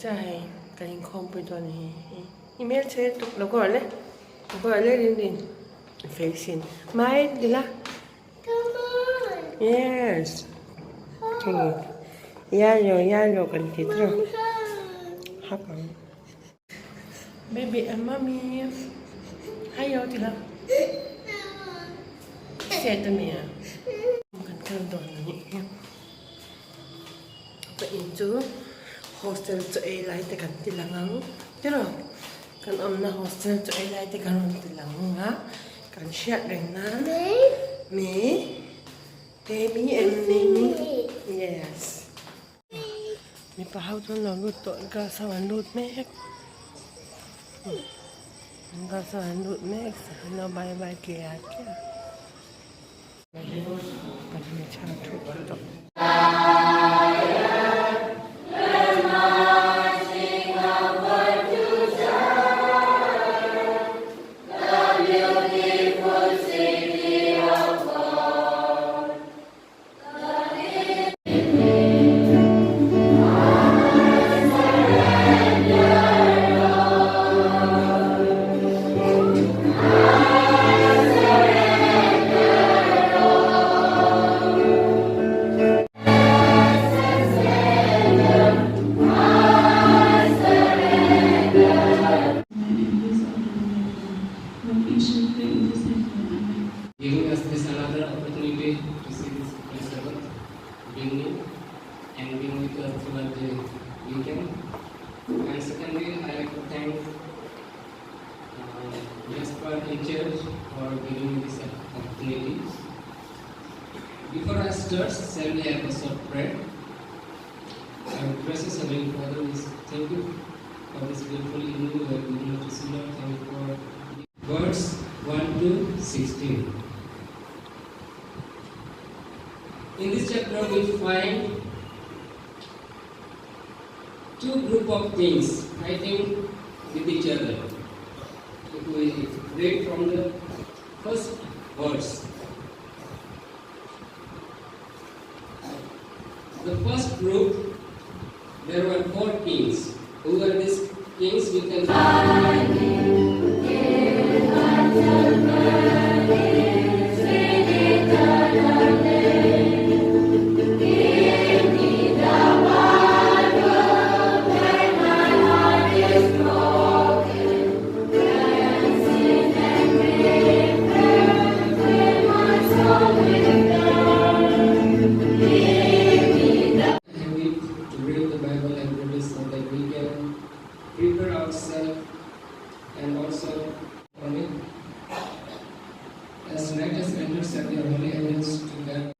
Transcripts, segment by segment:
chạy cánh không bên tuần này email chơi tục nó gọi lên đi facing mai đi la yes ya rồi cần kít rồi hấp baby and mommy hayo đi la xe tụi mẹ cần cơm tuần này vậy chứ hostel cho ai lại thì cần tiền lắm chứ rồi cần ông na hostel cho ai lại thì cần tiền lắm á cần share đến na me baby and me yes mi pa hao cho nó lụt tội cả sao anh lụt mẹ cả sao anh lụt mẹ nó bye bye kia bây giờ mình chào thuốc tội Giving us this another opportunity to see this festival, being new and being with us throughout the weekend. And secondly, I like to thank Jasper in church for giving me this opportunity. Before I start, shall we have a short prayer? Our precious Heavenly Father, we thank you for this beautiful evening we are given to see. Lord, thank you for verse 1 to 16. In this chapter, we find two group of kings fighting with each other. If we read from the first verse, the first group, there were 4 kings. Who were these kings? We can prepare ourselves and also commit as righteous members of your holy angels to God.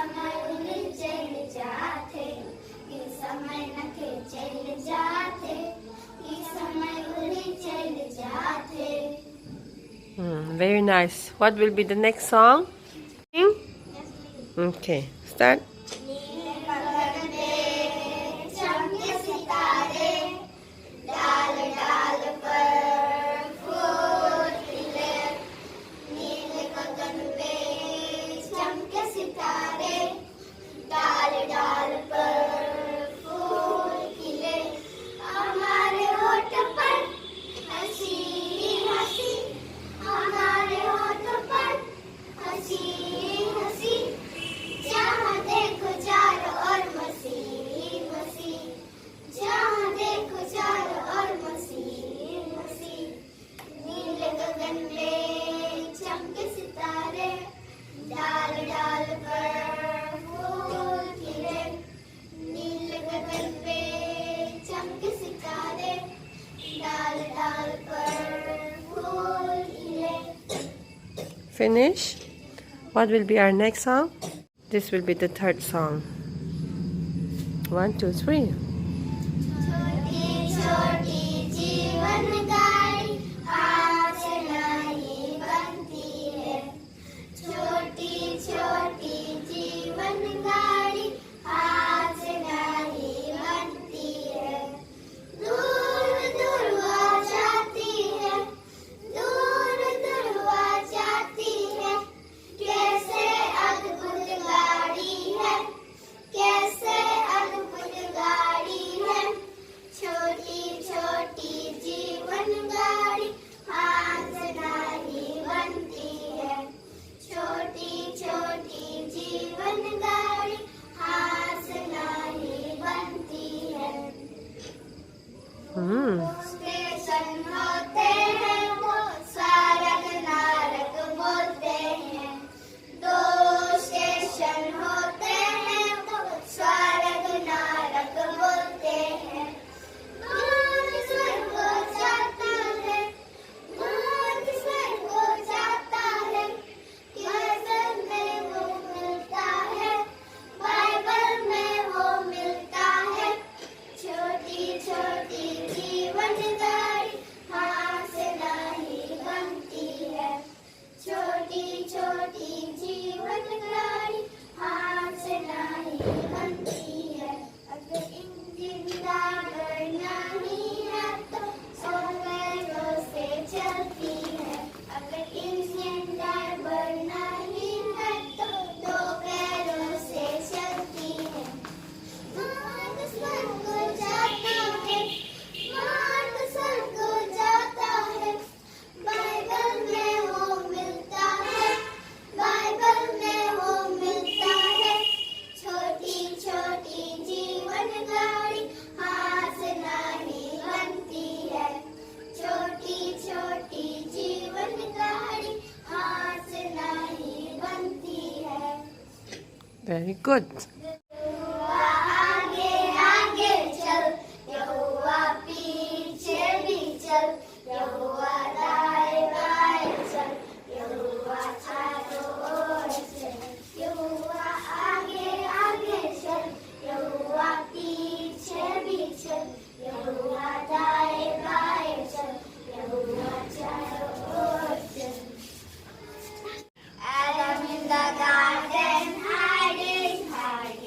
समय उड़ चल जाते, कि समय नखे चल जाते, कि समय उड़ चल जाते. Very nice. What will be the next song? Okay, start. नीले गगन पे चमके सितारे, डाल डाल पर फूल खिले. नीले गगन पे चमके सितारे, डाल डाल पर फूल खिले. हमारे होठ पर हंसी हंसी, हमारे होठ पर हंसी हंसी. जहाँ देखो चारों ओर मसी मसी, जहाँ देखो चारों ओर मसी मसी. नीले गगन पे चमके सितारे, डाल डाल पर फूल खिले. नीले गगन पे चमके सितारे, डाल डाल पर फूल खिले. Finish. What will be our next song? This will be the third song. 1, 2, 3. छोटी छोटी जीवन गाड़ी हाथ से नहीं बनती है. छोटी छोटी जीवन गाड़ी हाथ से नहीं बनती है. दूर दूर आ जाती है, दूर दूर आ जाती है. कैसे अद्भुत गाड़ी है, कैसे अद्भुत गाड़ी है. छोटी छोटी जीवन गाड़ी हाथ से नहीं बनती है. छोटी छोटी जीवन गाड़ी हाथ से नहीं बनती है. स्टेशन होते हैं वो स्वागत नारक बोलते हैं. दो स्टेशन होते हैं वो स्वागत नारक बोलते हैं. मार्ग स्वर्ग को जाता है, मार्ग स्वर्ग को जाता है. बाइबल में वो मिलता है, बाइबल में वो मिलता है. छोटी छोटी जीवन गाड़ी हाथ से नहीं बनती है. छोटी छोटी जीवन गाड़ी हाथ से नहीं बनती है. अगर इंजन ड्राइवर नहीं है तो सौ पैरों से चलती है. अगर इंजन ड्राइवर नहीं है तो दो पैरों से चलती है. मार्ग स्वर्ग को जाता है, मार्ग स्वर्ग को जाता है. बाइबल में वो मिलता है, बाइबल में वो मिलता है. छोटी छोटी जीवन गाड़ी हाथ से नहीं बनती है. छोटी छोटी जीवन गाड़ी हाथ से नहीं बनती है. Very good. यहोवा आगे आगे चल, यहोवा पीछे भी चल. यहोवा दाएं बाएं चल, यहोवा चारों ओर चल. यहोवा आगे आगे चल, यहोवा पीछे भी चल. यहोवा दाएं बाएं चल, यहोवा चारों ओर चल. Adam in the garden hiding, hiding.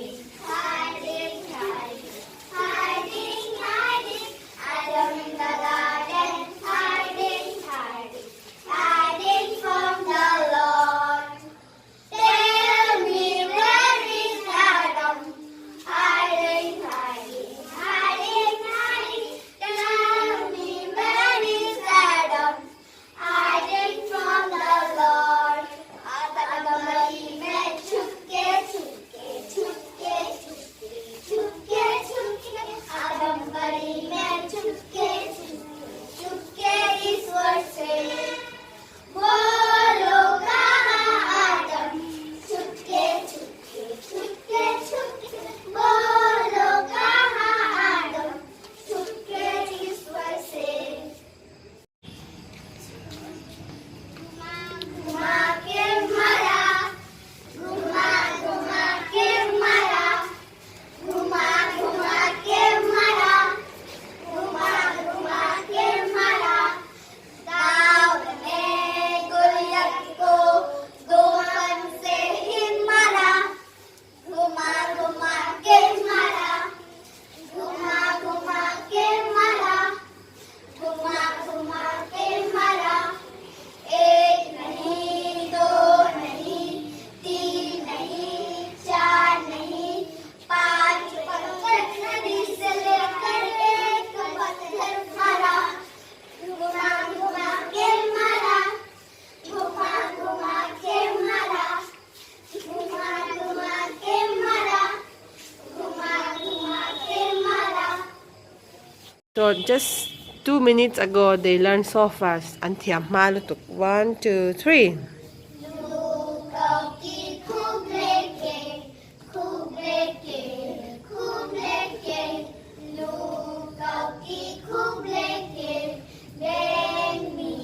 So just 2 minutes ago, they learned so fast. And thiam malutuk. 1, 2, 3. Lukauki kubleke, kubleke, kubleke. Lukauki kubleke, bemi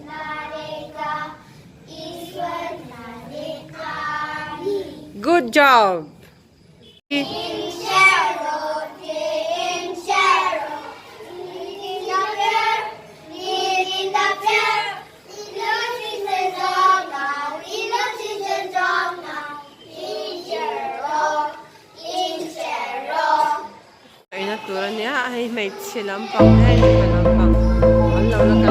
nareka, Ishwar narekani. Good job. In Sharo, in Sharo, in the fair, in the fair. Eloise is a dog now, Eloise is a dog now. In Sharo, in Sharo. Ay, natura niya. Ay, may silang pang. Ay, may silang pang. Ang lawla ka